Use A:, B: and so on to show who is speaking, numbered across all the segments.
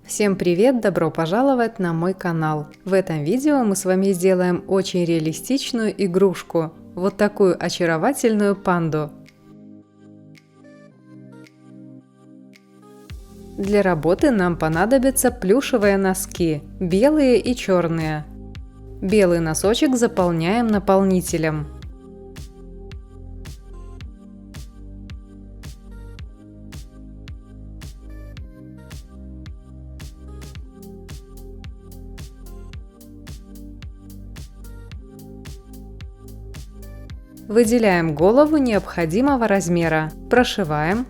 A: Всем привет! Добро пожаловать на мой канал! В этом видео мы с вами сделаем очень реалистичную игрушку. Вот такую очаровательную панду. Для работы нам понадобятся плюшевые носки, белые и черные. Белый носочек заполняем наполнителем. Выделяем голову необходимого размера, прошиваем.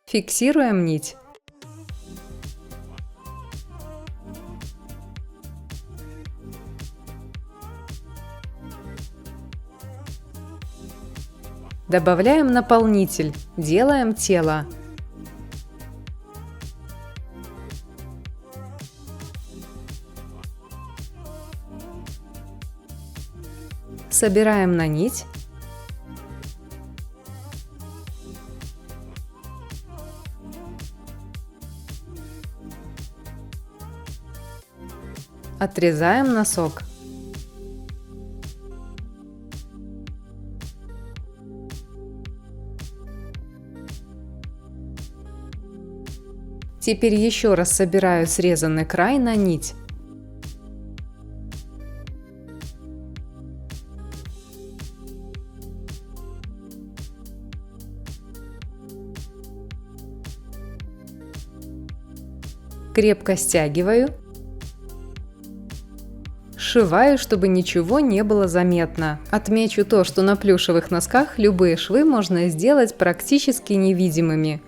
A: Фиксируем нить. Добавляем наполнитель, делаем тело. Собираем на нить. Отрезаем носок. Теперь еще раз собираю срезанный край на нить. Крепко стягиваю. Сшиваю, чтобы ничего не было заметно. Отмечу то, что на плюшевых носках любые швы можно сделать практически невидимыми.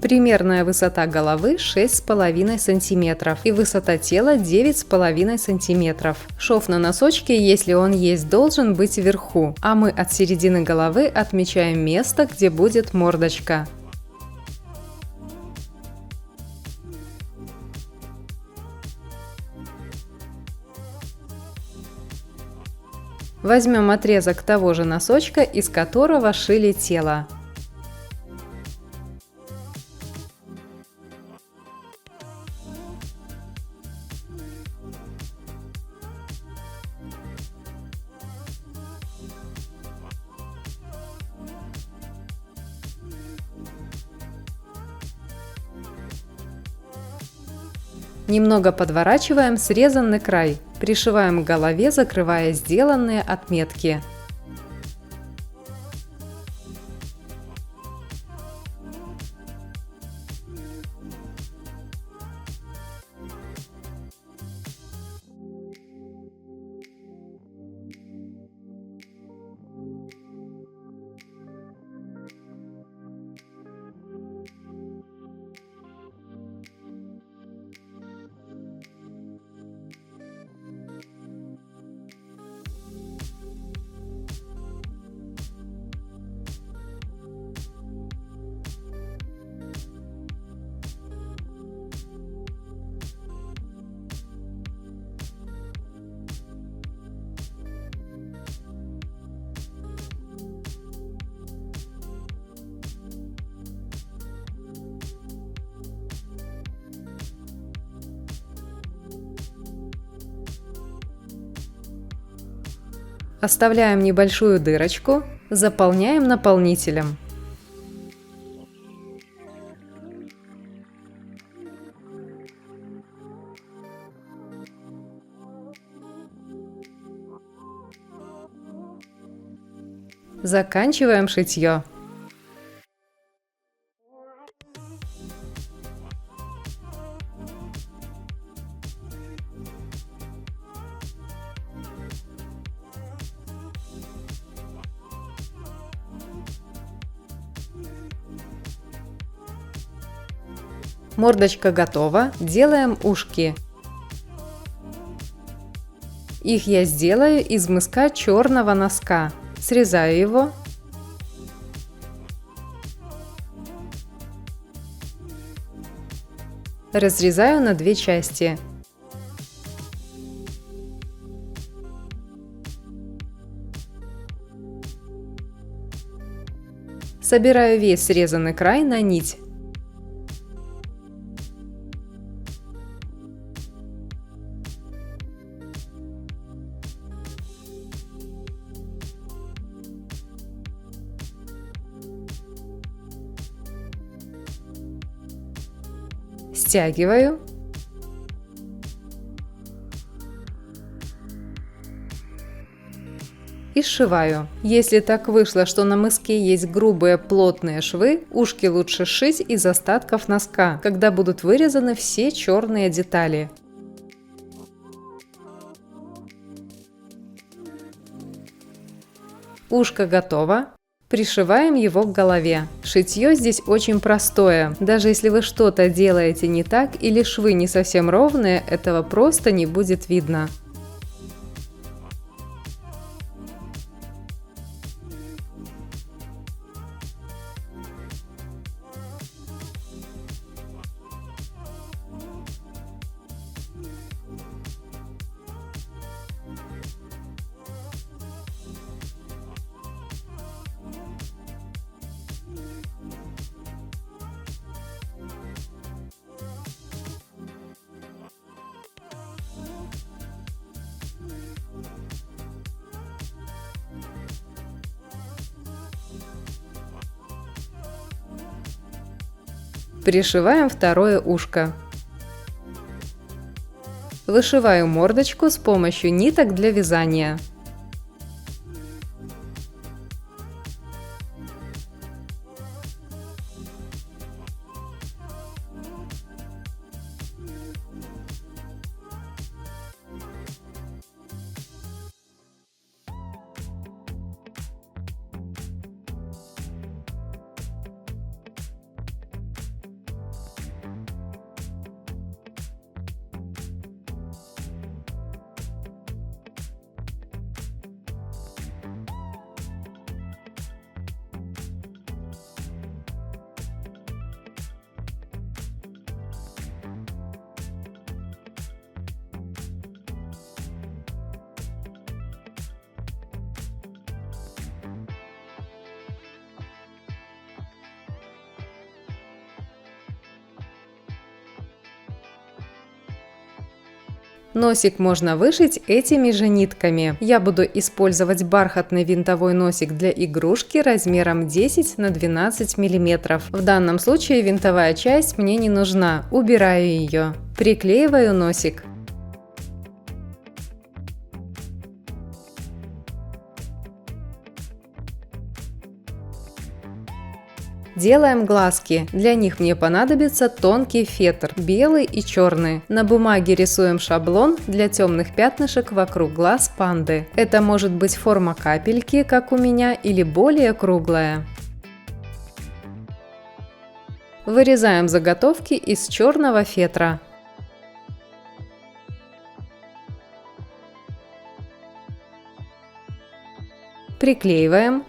A: Примерная высота головы 6,5 см и высота тела 9,5 см. Шов на носочке, если он есть, должен быть вверху, а мы от середины головы отмечаем место, где будет мордочка. Возьмем отрезок того же носочка, из которого шили тело. Немного подворачиваем срезанный край, пришиваем к голове, закрывая сделанные отметки. Оставляем небольшую дырочку, заполняем наполнителем. Заканчиваем шитье. Мордочка готова, делаем ушки. Их я сделаю из мыска черного носка. Срезаю его. Разрезаю на две части. Собираю весь срезанный край на нить. Стягиваю. И сшиваю. Если так вышло, что на мыске есть грубые плотные швы, ушки лучше сшить из остатков носка, когда будут вырезаны все черные детали. Ушко готово. Пришиваем его к голове. Шитье здесь очень простое. Даже если вы что-то делаете не так или швы не совсем ровные, этого просто не будет видно. Пришиваем второе ушко. Вышиваю мордочку с помощью ниток для вязания. Носик можно вышить этими же нитками. Я буду использовать бархатный винтовой носик для игрушки размером 10 на 12 мм. В данном случае винтовая часть мне не нужна, убираю ее. Приклеиваю носик. Делаем глазки. Для них мне понадобится тонкий фетр, белый и черный. На бумаге рисуем шаблон для темных пятнышек вокруг глаз панды. Это может быть форма капельки, как у меня, или более круглая. Вырезаем заготовки из черного фетра. Приклеиваем.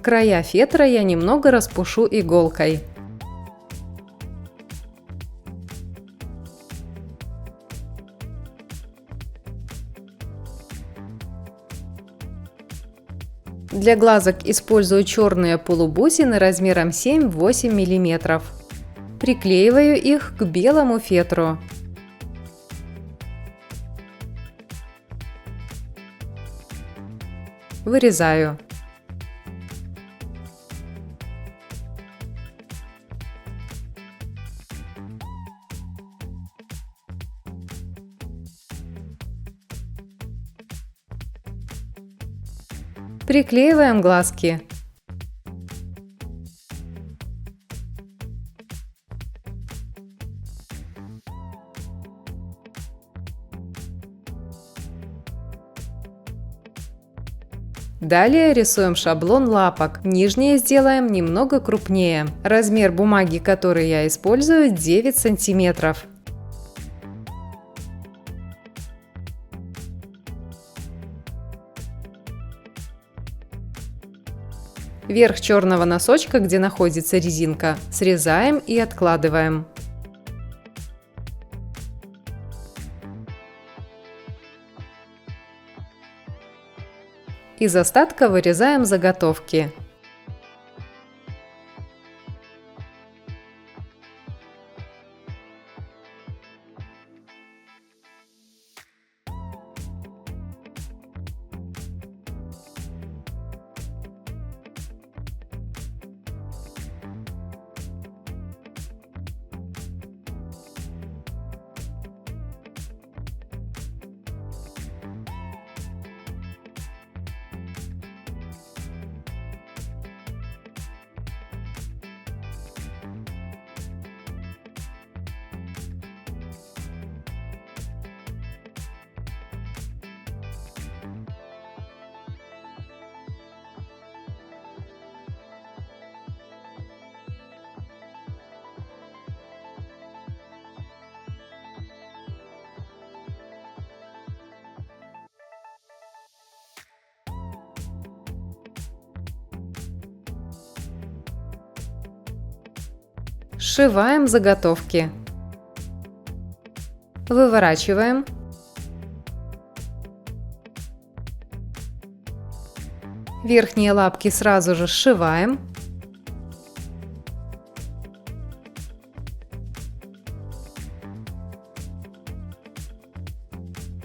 A: Края фетра я немного распушу иголкой. Для глазок использую черные полубусины размером 7-8 мм. Приклеиваю их к белому фетру. Вырезаю. Приклеиваем глазки. Далее рисуем шаблон лапок. Нижние сделаем немного крупнее. Размер бумаги, который я использую, 9 сантиметров. Верх черного носочка, где находится резинка, срезаем и откладываем. Из остатка вырезаем заготовки. Сшиваем заготовки. Выворачиваем. Верхние лапки сразу же сшиваем.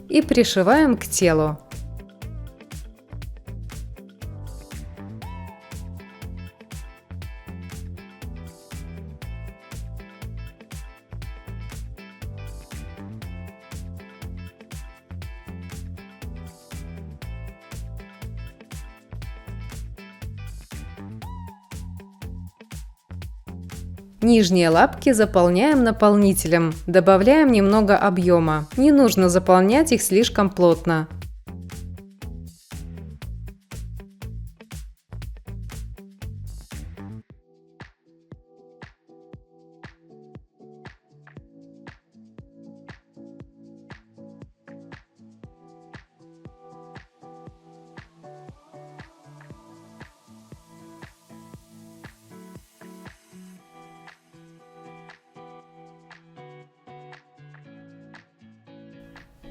A: И пришиваем к телу. Нижние лапки заполняем наполнителем, добавляем немного объема. Не нужно заполнять их слишком плотно.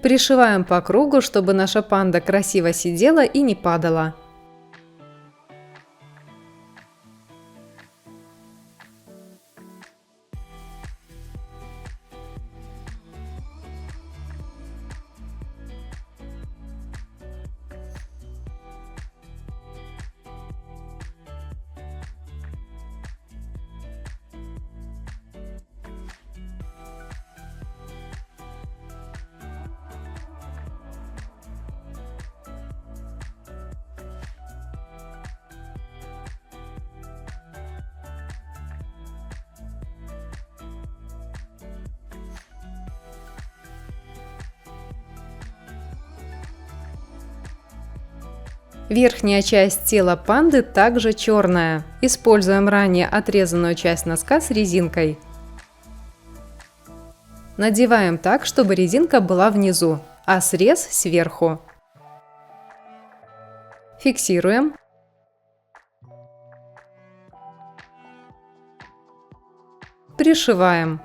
A: Пришиваем по кругу, чтобы наша панда красиво сидела и не падала. Верхняя часть тела панды также черная. Используем ранее отрезанную часть носка с резинкой. Надеваем так, чтобы резинка была внизу, а срез сверху. Фиксируем. Пришиваем.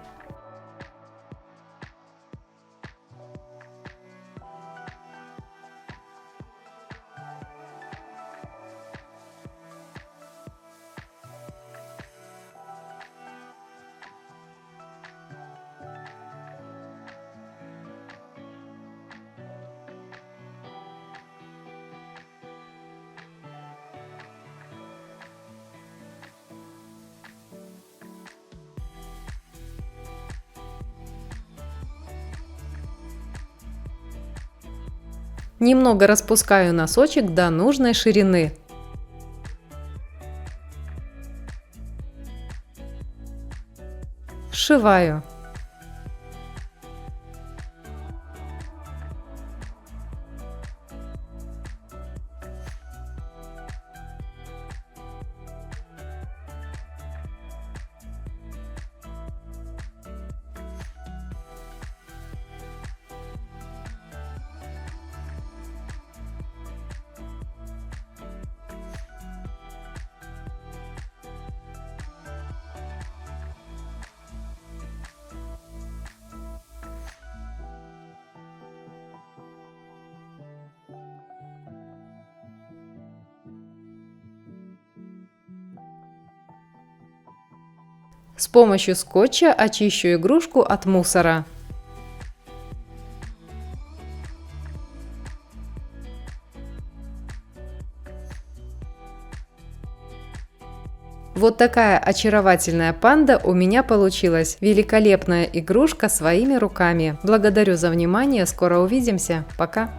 A: Немного распускаю носочек до нужной ширины. Сшиваю. С помощью скотча очищу игрушку от мусора. Вот такая очаровательная панда у меня получилась. Великолепная игрушка своими руками. Благодарю за внимание. Скоро увидимся. Пока.